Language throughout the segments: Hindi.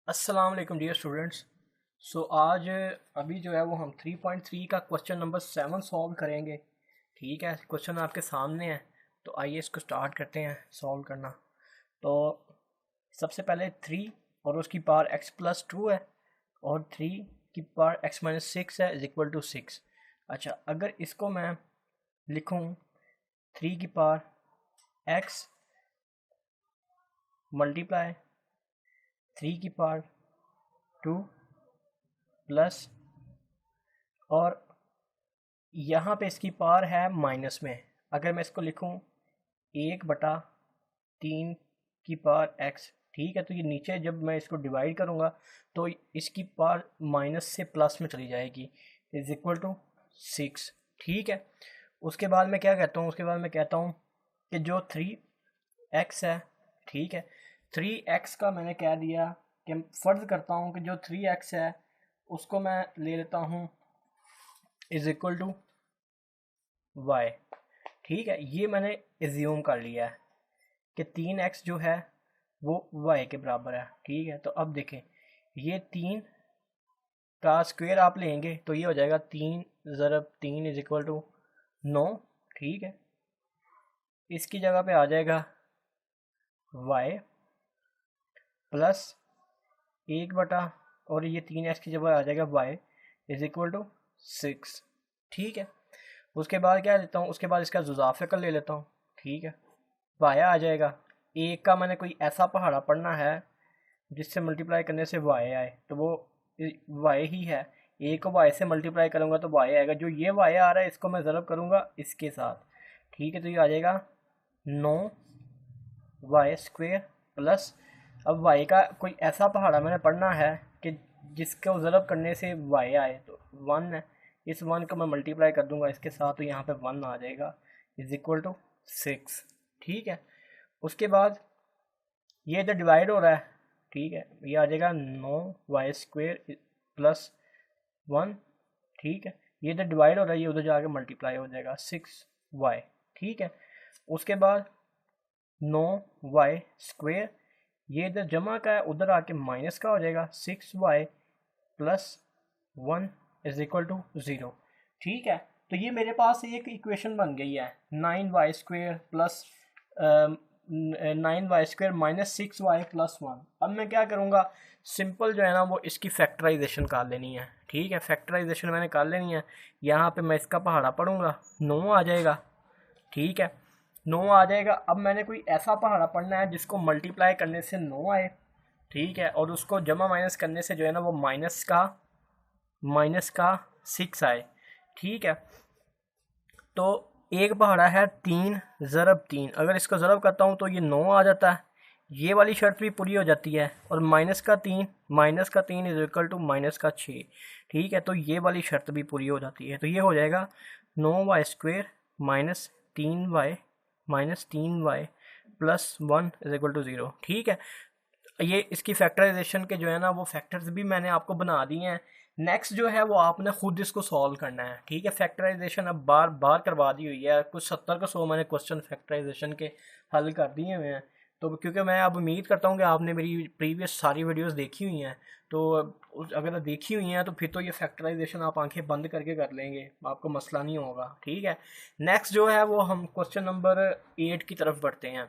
अस्सलाम वालेकुम डियर स्टूडेंट्स। आज अभी जो है वो हम 3.3 का क्वेश्चन नंबर 7 सॉल्व करेंगे। ठीक है, क्वेश्चन आपके सामने है, तो आइए इसको स्टार्ट करते हैं सॉल्व करना। तो सबसे पहले 3 और उसकी पावर x+2 है और 3 की पावर x-6 है इज इक्वल टू 6। अच्छा, अगर इसको मैं लिखूं 3 की पावर x मल्टीप्लाई 3 की पावर 2 प्लस, और यहाँ पे इसकी पावर है माइनस में। अगर मैं इसको लिखूं 1/3 की पावर x, ठीक है, तो ये नीचे जब मैं इसको डिवाइड करूँगा तो इसकी पावर माइनस से प्लस में चली जाएगी इज इक्वल टू 6। ठीक है, उसके बाद मैं क्या कहता हूँ, उसके बाद मैं कहता हूँ कि जो 3x है, ठीक है, 3x का मैंने कह दिया कि फ़र्ज़ करता हूँ कि जो 3x है उसको मैं ले लेता हूँ इज इक्वल टू y। ठीक है, ये मैंने एज्यूम कर लिया है कि 3x जो है वो y के बराबर है। ठीक है, तो अब देखें, ये 3 का स्क्वायर आप लेंगे तो ये हो जाएगा 3 ज़रब 3 इज इक्वल टू 9। ठीक है, इसकी जगह पे आ जाएगा y प्लस 1 और ये 3x की जगह आ जाएगा y इज इक्वल टू 6। ठीक है, उसके बाद क्या लेता हूँ, उसके बाद इसका जुज़ाफ़ ले लेता हूँ। ठीक है, वाया आ जाएगा। एक का मैंने कोई ऐसा पहाड़ा पढ़ना है जिससे मल्टीप्लाई करने से वाई आए, तो वो वाई ही है। ए को वाई से मल्टीप्लाई करूँगा तो वाई आएगा। जो ये वाई आ रहा है इसको मैं ज़रब करूँगा इसके साथ। ठीक है, तो ये आ जाएगा 9y² प्लस, अब वाई का कोई ऐसा पहाड़ा मैंने पढ़ना है कि जिसको ज़रब करने से वाई आए, तो 1 है। इस 1 को मैं मल्टीप्लाई कर दूंगा इसके साथ, तो यहाँ पे 1 आ जाएगा इज इक्वल टू 6। ठीक है, उसके बाद ये इधर डिवाइड हो रहा है। ठीक है, ये आ जाएगा 9y² प्लस 1। ठीक है, ये इधर डिवाइड हो रहा है, ये उधर जाके मल्टीप्लाई हो जाएगा 6y। ठीक है, उसके बाद 9y², ये इधर जमा का है, उधर आके माइनस का हो जाएगा 6y plus 1 is equal to 0। ठीक है, तो ये मेरे पास एक इक्वेशन बन गई है 9y² plus 9y² minus 6y plus 1। अब मैं क्या करूँगा, सिंपल जो है ना वो इसकी फैक्टराइजेशन कर लेनी है। ठीक है, फैक्टराइजेशन मैंने कर लेनी है। यहाँ पे मैं इसका पहाड़ा पढ़ूंगा, 9 आ जाएगा। ठीक है, 9 आ जाएगा। अब मैंने कोई ऐसा पहाड़ा पढ़ना है जिसको मल्टीप्लाई करने से 9 आए। ठीक है, और उसको जमा माइनस करने से जो है ना वो माइनस का 6 आए। ठीक है, तो एक पहाड़ा है 3 ज़रब 3, अगर इसको ज़रब करता हूँ तो ये 9 आ जाता है। ये वाली शर्त भी पूरी हो जाती है। और माइनस का 3 इज इक्वल टू -6। ठीक है, तो ये वाली शर्त भी पूरी हो जाती है। तो ये हो जाएगा 9y² -3y plus 1 is equal to 0। ठीक है, ये इसकी फैक्टराइजेशन के जो है ना वो फैक्टर्स भी मैंने आपको बना दिए हैं। नेक्स्ट जो है वो आपने खुद इसको सॉल्व करना है। ठीक है, फैक्टराइजेशन अब बार बार करवा दी हुई है, कुछ 70 का 100 मैंने क्वेश्चन फैक्टराइजेशन के हल कर दिए हुए हैं। तो क्योंकि मैं अब उम्मीद करता हूँ कि आपने मेरी प्रीवियस सारी वीडियोस देखी हुई हैं, तो अगर देखी हुई हैं तो फिर तो ये फैक्टराइजेशन आप आंखें बंद करके कर लेंगे, आपको मसला नहीं होगा। ठीक है, नेक्स्ट जो है वो हम क्वेश्चन नंबर 8 की तरफ बढ़ते हैं।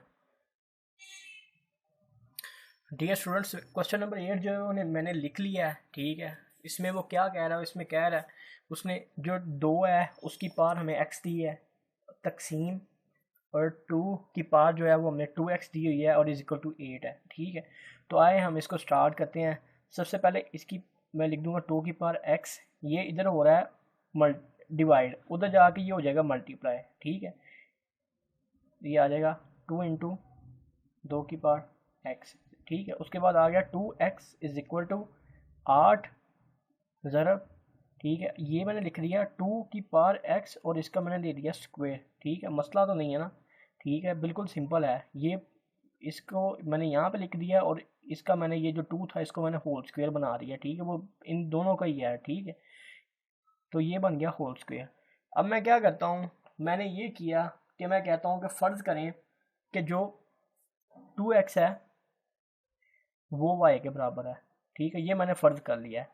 डियर स्टूडेंट्स, क्वेश्चन नंबर 8 जो है उन्हें मैंने लिख लिया है। ठीक है, इसमें वो क्या कह रहा है, इसमें कह रहा है उसने जो 2 है उसकी पावर हमें x दी है तकसीम, और 2 की पावर जो है वो हमें 2x दी हुई है और इज इक्वल टू 8 है। ठीक है, तो आए हम इसको स्टार्ट करते हैं। सबसे पहले इसकी मैं लिख दूंगा 2 की पावर x, ये इधर हो रहा है डिवाइड, उधर जाके ये हो जाएगा मल्टीप्लाई। ठीक है, ये आ जाएगा 2 इंटू 2 की पावर x। ठीक है, उसके बाद आ गया 2x इज इक्वल टू 8 ज़रब, ठीक है, ये मैंने लिख दिया 2 की पावर x और इसका मैंने दे दिया स्क्वायर। ठीक है, मसला तो नहीं है ना। ठीक है, बिल्कुल सिंपल है ये। इसको मैंने यहाँ पे लिख दिया और इसका मैंने ये जो 2 था इसको मैंने होल स्क्वायर बना दिया। ठीक है, वो इन दोनों का ही है। ठीक है, तो ये बन गया होल स्क्वायर। अब मैं क्या करता हूँ, मैंने ये किया कि मैं कहता हूँ कि फ़र्ज़ करें कि जो 2x है वो y के बराबर है। ठीक है, ये मैंने फ़र्ज कर लिया है।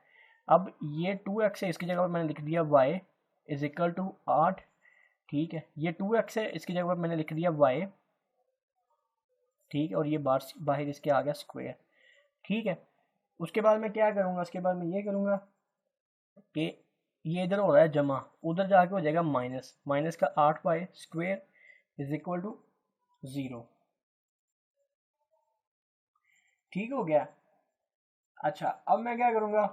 अब ये 2x है, इसकी जगह पर मैंने लिख दिया y इज इक्वल टू 8। ठीक है, ये 2x है, इसकी जगह पर मैंने लिख दिया y। ठीक है, और ये बाहर इसके आ गया स्क्वायर। ठीक है, उसके बाद मैं क्या करूँगा, उसके बाद मैं ये करूँगा कि ये इधर हो रहा है जमा, उधर जाके हो जाएगा माइनस, माइनस का 8y square is equal to 0। ठीक हो गया। अच्छा, अब मैं क्या करूँगा,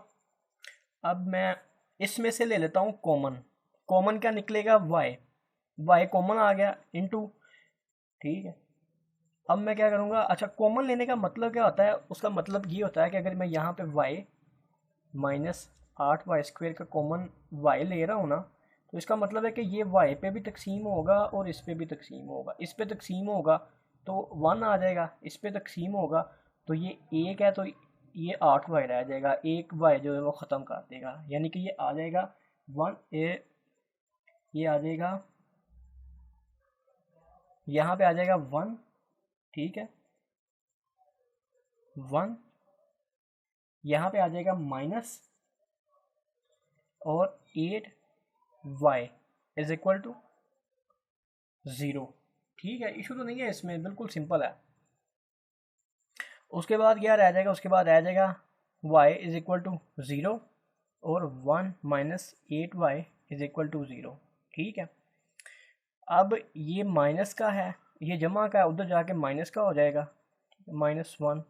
अब मैं इसमें से ले लेता हूँ कॉमन। कॉमन क्या निकलेगा, y कॉमन आ गया इनटू। ठीक है, अब मैं क्या करूँगा, अच्छा कॉमन लेने का मतलब क्या होता है, उसका मतलब ये होता है कि अगर मैं यहाँ पे y माइनस 8y स्क्वायर का कॉमन y ले रहा हूँ ना, तो इसका मतलब है कि ये y पे भी तकसीम होगा और इस पे भी तकसीम होगा। इस पे तकसीम होगा तो 1 आ जाएगा, इस पे तकसीम होगा तो ये 1 है, तो ये 8y रह जाएगा, एक y जो है वो ख़त्म कर देगा, यानी कि ये आ जाएगा 1, ये आ जाएगा, यहाँ पे आ जाएगा 1। ठीक है, 1 यहाँ पे आ जाएगा माइनस और 8y इज इक्वल टू 0। ठीक है, इशू तो नहीं है इसमें, बिल्कुल सिंपल है। उसके बाद क्या रह जाएगा, उसके बाद रह जाएगा y इज इक्वल टू 0 और 1 minus 8y is equal to 0। ठीक है, अब ये माइनस का है, ये जमा का है, उधर जाके माइनस का हो जाएगा, -1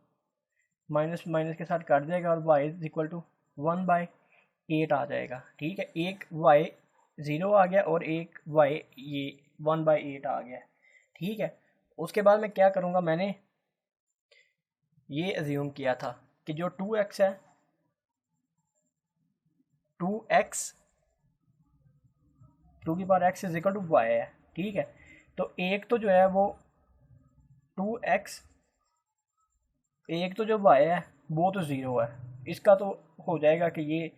माइनस माइनस के साथ काट जाएगा और y इज इक्वल टू 1/8 आ जाएगा। ठीक है, एक y 0 आ गया और एक y ये 1/8 आ गया। ठीक है, उसके बाद मैं क्या करूँगा, मैंने ये अज्यूम किया था कि जो 2x है, 2x 2 की power x is equal to y है। ठीक है, तो एक तो जो है वो 2x, एक तो जो y है वो तो 0 है, इसका तो हो जाएगा कि ये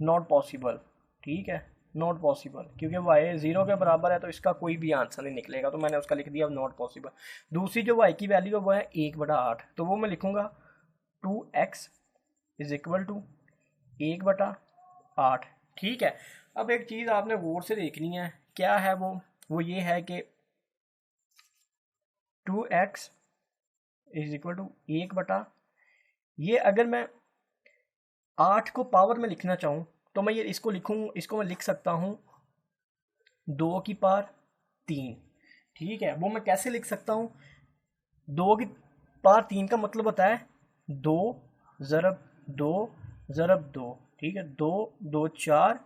नॉट पॉसिबल। ठीक है, नॉट पॉसिबल, क्योंकि y 0 के बराबर है तो इसका कोई भी आंसर नहीं निकलेगा, तो मैंने उसका लिख दिया नॉट पॉसिबल। दूसरी जो y की वैल्यू है वो है 1/8, तो वो मैं लिखूँगा 2x इज इक्वल टू 1/8। ठीक है, अब एक चीज़ आपने गौर से देखनी है, क्या है वो ये है कि 2x इज इक्वल टू 1 ये अगर मैं 8 को पावर में लिखना चाहूँ तो मैं ये इसको मैं लिख सकता हूँ 2 की पावर 3। ठीक है, वो मैं कैसे लिख सकता हूँ, 2 की पावर 3 का मतलब होता है 2 ज़रब 2 ज़रब 2। ठीक है, 2 2 4,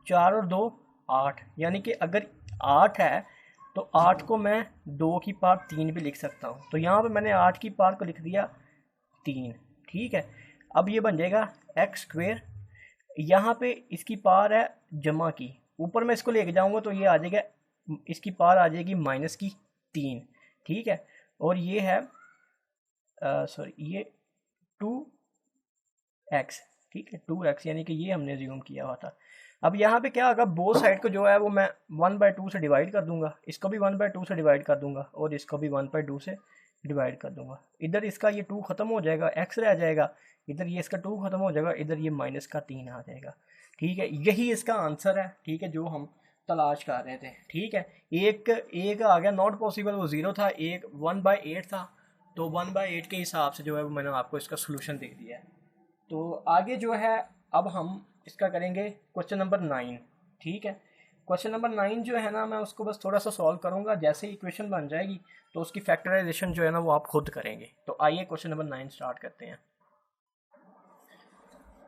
4 और 2 8, यानी कि अगर 8 है तो 8 को मैं 2 की पावर 3 भी लिख सकता हूँ, तो यहाँ पे मैंने 8 की पावर को लिख दिया 3। ठीक है, अब ये बन जाएगा एक्स स्क्वेयर, यहाँ पे इसकी पावर है जमा की, ऊपर मैं इसको लेके जाऊँगा तो ये आ जाएगा, इसकी पावर आ जाएगी माइनस की 3। ठीक है, और ये है सॉरी ये 2x। ठीक है, 2x यानी कि ये हमने ज्यूम किया हुआ था। अब यहाँ पे क्या होगा, बोथ साइड को जो है वो मैं 1/2 से डिवाइड कर दूंगा, इसको भी 1/2 से डिवाइड कर दूंगा और इसको भी 1/2 से डिवाइड कर दूंगा। इधर इसका ये 2 खत्म हो जाएगा, x रह जाएगा, इधर ये इसका 2 खत्म हो जाएगा, इधर ये माइनस का 3 आ जाएगा। ठीक है, यही इसका आंसर है। ठीक है, जो हम तलाश कर रहे थे। ठीक है, एक आ गया नॉट पॉसिबल, वो 0 था, एक 1/8 था, तो 1/8 के हिसाब से जो है वो मैंने आपको इसका सोल्यूशन दे दिया है। तो आगे जो है अब हम इसका करेंगे क्वेश्चन नंबर 9। ठीक है, क्वेश्चन नंबर 9 जो है ना, मैं उसको बस थोड़ा सा सॉल्व करूंगा, जैसे ही इक्वेशन बन जाएगी तो उसकी फैक्टराइजेशन जो है ना वो आप खुद करेंगे। तो आइए क्वेश्चन नंबर 9 स्टार्ट करते हैं।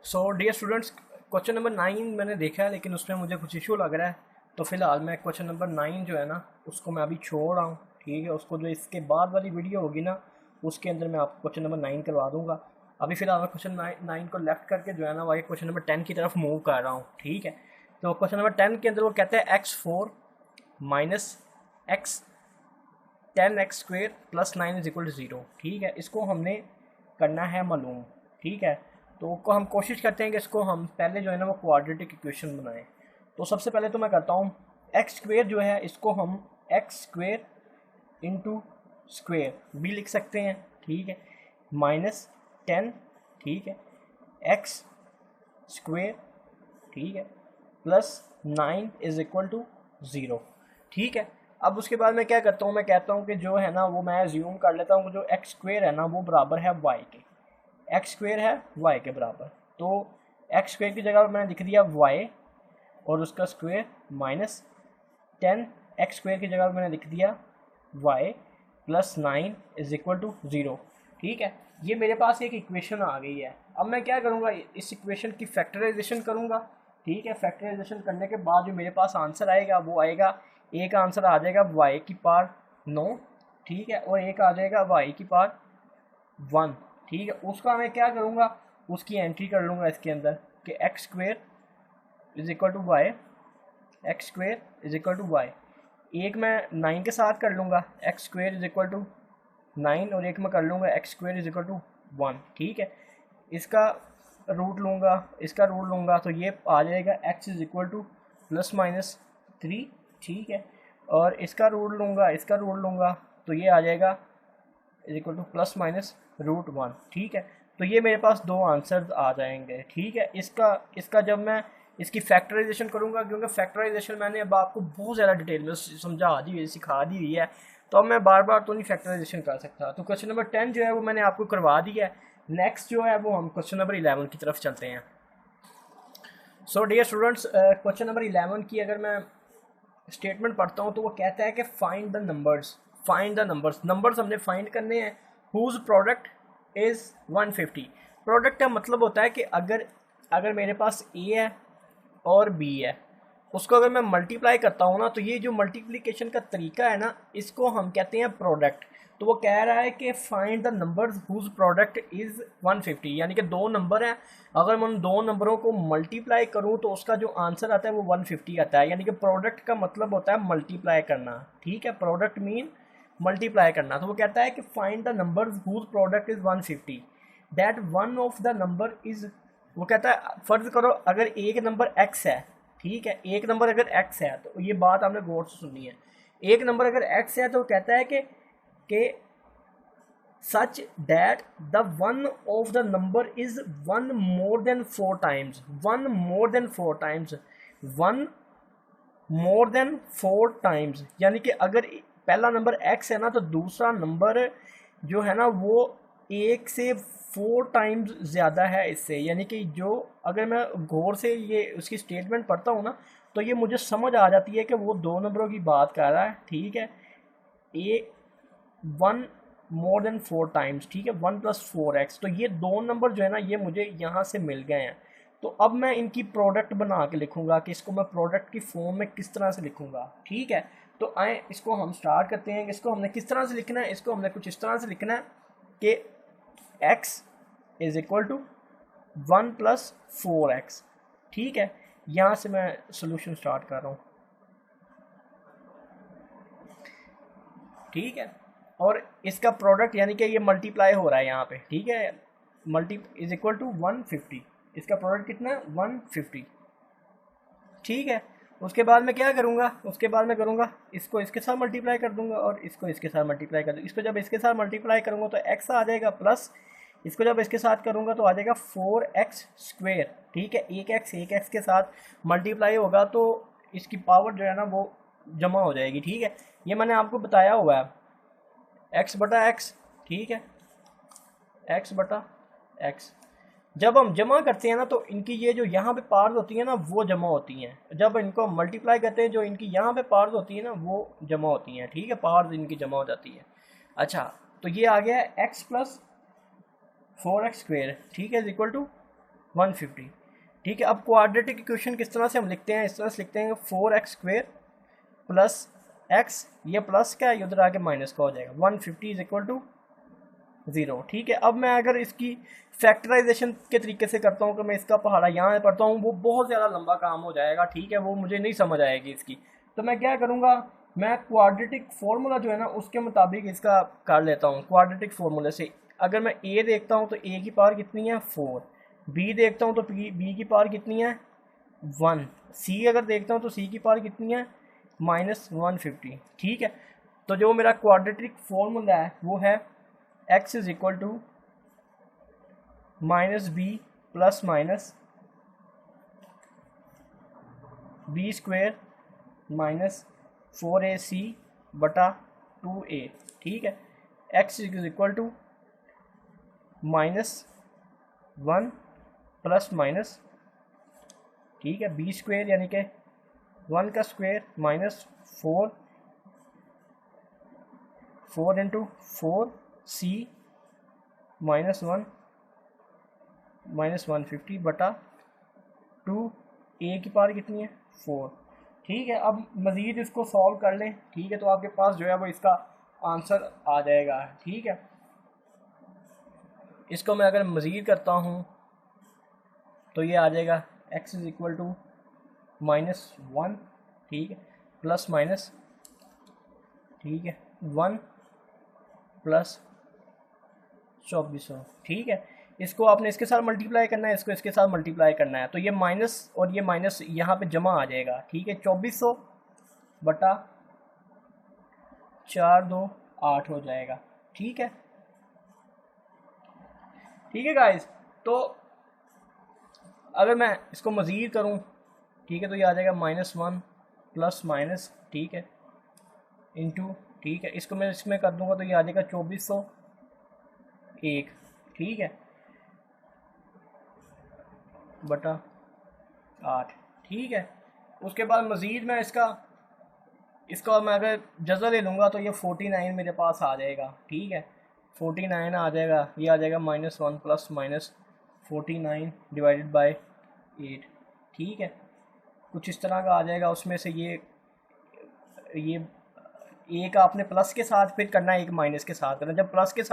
So dear students, question number 9 मैंने देखा है लेकिन उसमें मुझे कुछ इशू लग रहा है, तो फिलहाल मैं क्वेश्चन नंबर 9 जो है ना उसको मैं अभी छोड़ रहा हूँ। ठीक है, उसको जो इसके बाद वाली वीडियो होगी ना उसके अंदर मैं आपको क्वेश्चन नंबर 9 करवा दूंगा। अभी फिलहाल मैं क्वेश्चन 9 को लेफ्ट करके जो है ना वही क्वेश्चन नंबर 10 की तरफ मूव कर रहा हूँ। ठीक है, तो क्वेश्चन नंबर 10 के अंदर वो कहते हैं x4 minus x 10x square plus 9 is equal to 0। ठीक है, इसको हमने करना है मालूम। ठीक है, तो हम कोशिश करते हैं कि इसको हम पहले जो है ना वो क्वाड्रेटिक इक्वेशन बनाएं। तो सबसे पहले तो मैं करता हूँ एक्स स्क्वेयर जो है इसको हम एक्स स्क्वेयर इंटू स्क्वेयर भी लिख सकते हैं। ठीक है, -10। ठीक है, एक्स स्क्वेयर, ठीक है, प्लस 9 इज इक्वल टू 0, ठीक है। अब उसके बाद मैं क्या करता हूँ, मैं कहता हूँ कि जो है ना वो मैं अज्यूम कर लेता हूँ कि जो एक्स स्क्वेयर है ना वो बराबर है वाई के, एक्स स्क्वेयर है वाई के बराबर। तो एक्स स्क्वेयर की जगह मैंने लिख दिया वाई और उसका स्क्वेयर माइनस 10 एक्स स्क्वेयर की जगह मैंने लिख दिया y plus 9 is equal to 0, ठीक है। ये मेरे पास एक इक्वेशन आ गई है। अब मैं क्या करूँगा, इस इक्वेशन की फैक्टराइजेशन करूँगा, ठीक है। फैक्टराइजेशन करने के बाद जो मेरे पास आंसर आएगा वो आएगा, एक आंसर आ जाएगा वाई की पावर 9, ठीक है, और एक आ जाएगा वाई की पावर 1, ठीक है। उसका मैं क्या करूँगा, उसकी एंट्री कर लूँगा इसके अंदर कि x square is equal to y, x square is equal to y. एक मैं 9 के साथ कर लूँगा x square is equal to 9, और एक मैं कर लूँगा x square is equal to 1, ठीक है। इसका रूट लूँगा, इसका रूट लूँगा तो ये आ जाएगा x is equal to plus minus 3, ठीक है, और इसका रूट लूँगा, इसका रूट लूँगा तो ये आ जाएगा is equal to plus minus root 1, ठीक है। तो ये मेरे पास दो आंसर आ जाएंगे, ठीक है। इसका जब मैं इसकी फैक्टराइजेशन करूँगा, क्योंकि फैक्टराइजेशन मैंने अब आपको बहुत ज़्यादा डिटेल में समझा दी हुई, सिखा दी हुई है, तो अब मैं बार बार तो नहीं फैक्टराइजेशन कर सकता। तो क्वेश्चन नंबर 10 जो है वो मैंने आपको करवा दिया है। नेक्स्ट जो है वो हम क्वेश्चन नंबर 11 की तरफ चलते हैं। So dear students, question number 11 की अगर मैं स्टेटमेंट पढ़ता हूँ तो वो कहता है कि find the numbers, find the numbers, numbers हमने फाइंड करने हैं हुज प्रोडक्ट इज़ 150। प्रोडक्ट का मतलब होता है कि अगर मेरे पास ए है और बी है, उसको अगर मैं मल्टीप्लाई करता हूँ ना, तो ये जो मल्टीप्लिकेशन का तरीका है ना, इसको हम कहते हैं प्रोडक्ट। तो वो कह रहा है कि find the numbers whose product is 150, यानी कि दो नंबर हैं, अगर मैं उन दो नंबरों को मल्टीप्लाई करूँ तो उसका जो आंसर आता है वो 150 आता है। यानी कि प्रोडक्ट का मतलब होता है मल्टीप्लाई करना, ठीक है, प्रोडक्ट मीन मल्टीप्लाई करना। तो वो कहता है कि find the numbers whose product is 150 that one of the number is, वो कहता है फर्ज करो अगर एक नंबर x है, ठीक है, एक नंबर अगर x है, तो ये बात आपने गौर से सुननी है। एक नंबर अगर x है तो कहता है कि such that the one of the number is one more than 4 times, one more than 4 times, one more than 4 times, यानी कि अगर पहला नंबर x है ना तो दूसरा नंबर जो है ना वो एक से 4 टाइम्स ज़्यादा है इससे। यानी कि जो अगर मैं गौर से ये उसकी स्टेटमेंट पढ़ता हूँ ना तो ये मुझे समझ आ जाती है कि वो दो नंबरों की बात कर रहा है, ठीक है, ए 1 मोर देन 4 टाइम्स, ठीक है, 1 + 4x। तो ये दो नंबर जो है ना ये मुझे यहाँ से मिल गए हैं। तो अब मैं इनकी प्रोडक्ट बना के लिखूँगा कि इसको मैं प्रोडक्ट की फॉर्म में किस तरह से लिखूँगा, ठीक है। तो आए इसको हम स्टार्ट करते हैं। इसको हमने किस तरह से लिखना है, इसको हमने कुछ इस तरह से लिखना है कि x is equal to 1 + 4x, ठीक है। यहाँ से मैं सोल्यूशन स्टार्ट कर रहा हूँ, ठीक है, और इसका प्रोडक्ट यानी कि ये मल्टीप्लाई हो रहा है यहाँ पे, ठीक है, मल्टी इज इक्वल टू 150, इसका प्रोडक्ट कितना है 150, ठीक है। उसके बाद मैं क्या करूँगा, उसके बाद मैं करूँगा इसको इसके साथ मल्टीप्लाई कर दूँगा और इसको इसके साथ मल्टीप्लाई कर दूँगा। इसको जब इसके साथ मल्टीप्लाई करूँगा तो x आ जाएगा प्लस, इसको जब इसके साथ करूँगा तो आ जाएगा 4x स्क्वेयर, ठीक है। एक एक्स के साथ मल्टीप्लाई होगा तो इसकी पावर जो है ना वो जमा हो जाएगी, ठीक है। ये मैंने आपको बताया हुआ है x बटा x, ठीक है, x बटा x। जब हम जमा करते हैं ना तो इनकी ये जो यहाँ पे पार्स होती है ना वो जमा होती हैं, जब इनको मल्टीप्लाई करते हैं जो इनकी यहाँ पे पार्स होती है ना वो जमा होती हैं, ठीक है, पार्स इनकी जमा हो जाती है। अच्छा, तो ये आ गया है x + 4x स्क्वेयर, ठीक है, इज इक्वल टू 150, ठीक है। अब क्वाड्रेटिक इक्वेशन किस तरह से हम लिखते हैं, इस तरह से लिखते हैं 4x स्क्वेयर प्लस x, ये प्लस का है उधर आके माइनस का हो जाएगा, 150 इज इक्वल टू 0, ठीक है। अब मैं अगर इसकी फैक्टराइजेशन के तरीके से करता हूँ कि मैं इसका पहाड़ा यहाँ पढ़ता हूँ वो बहुत ज़्यादा लंबा काम हो जाएगा, ठीक है, वो मुझे नहीं समझ आएगी इसकी। तो मैं क्या करूँगा, मैं क्वाड्रेटिक फार्मूला जो है ना उसके मुताबिक इसका कर लेता हूँ। क्वाड्रेटिक फार्मूले से अगर मैं a देखता हूँ तो a की पावर कितनी है 4, b देखता हूँ तो b की पावर कितनी है 1, c अगर देखता हूँ तो c की पावर कितनी है -150, ठीक है। तो जो मेरा क्वाड्रेटिक फार्मूला है वो है x is equal to -b plus minus b square minus 4ac बटा 2a, ठीक है। x is equal to -1 plus minus, ठीक है, बी स्क्वायर यानी कि 1 का स्क्वायर माइनस 4 इंटू 4c -1 -150 बटा 2a की पावर कितनी है 4, ठीक है। अब मज़ीद इसको सॉल्व कर लें, ठीक है, तो आपके पास जो है वो इसका आंसर आ जाएगा, ठीक है। इसको मैं अगर मज़ीद करता हूँ तो ये आ जाएगा x इज़ इक्वल टू -1, ठीक है, प्लस माइनस, ठीक है, 1 प्लस 2400, ठीक है। इसको आपने इसके साथ मल्टीप्लाई करना है, इसको इसके साथ मल्टीप्लाई करना है, तो ये माइनस और ये माइनस यहाँ पे जमा आ जाएगा, ठीक है। 2400 बटा 428 हो जाएगा, ठीक है, ठीक है गाइस। तो अगर मैं इसको मज़ीद करूँ, ठीक है, तो ये आ जाएगा -1 प्लस माइनस, ठीक है, इंटू, ठीक है, इसको मैं इसमें कर दूंगा तो ये आ जाएगा 2401, ठीक है, बटा 8, ठीक है। उसके बाद मज़ीद मैं इसका मैं अगर जज़ा ले लूँगा तो ये 49 मेरे पास आ जाएगा, ठीक है, 49 आ जाएगा, ये आ जाएगा -1 प्लस माइनस 49 डिवाइडेड बाय 8, ठीक है, कुछ इस तरह का आ जाएगा। उसमें से ये एक आपने प्लस के साथ फिर करना है, एक माइनस के साथ करना। जब प्लस के साथ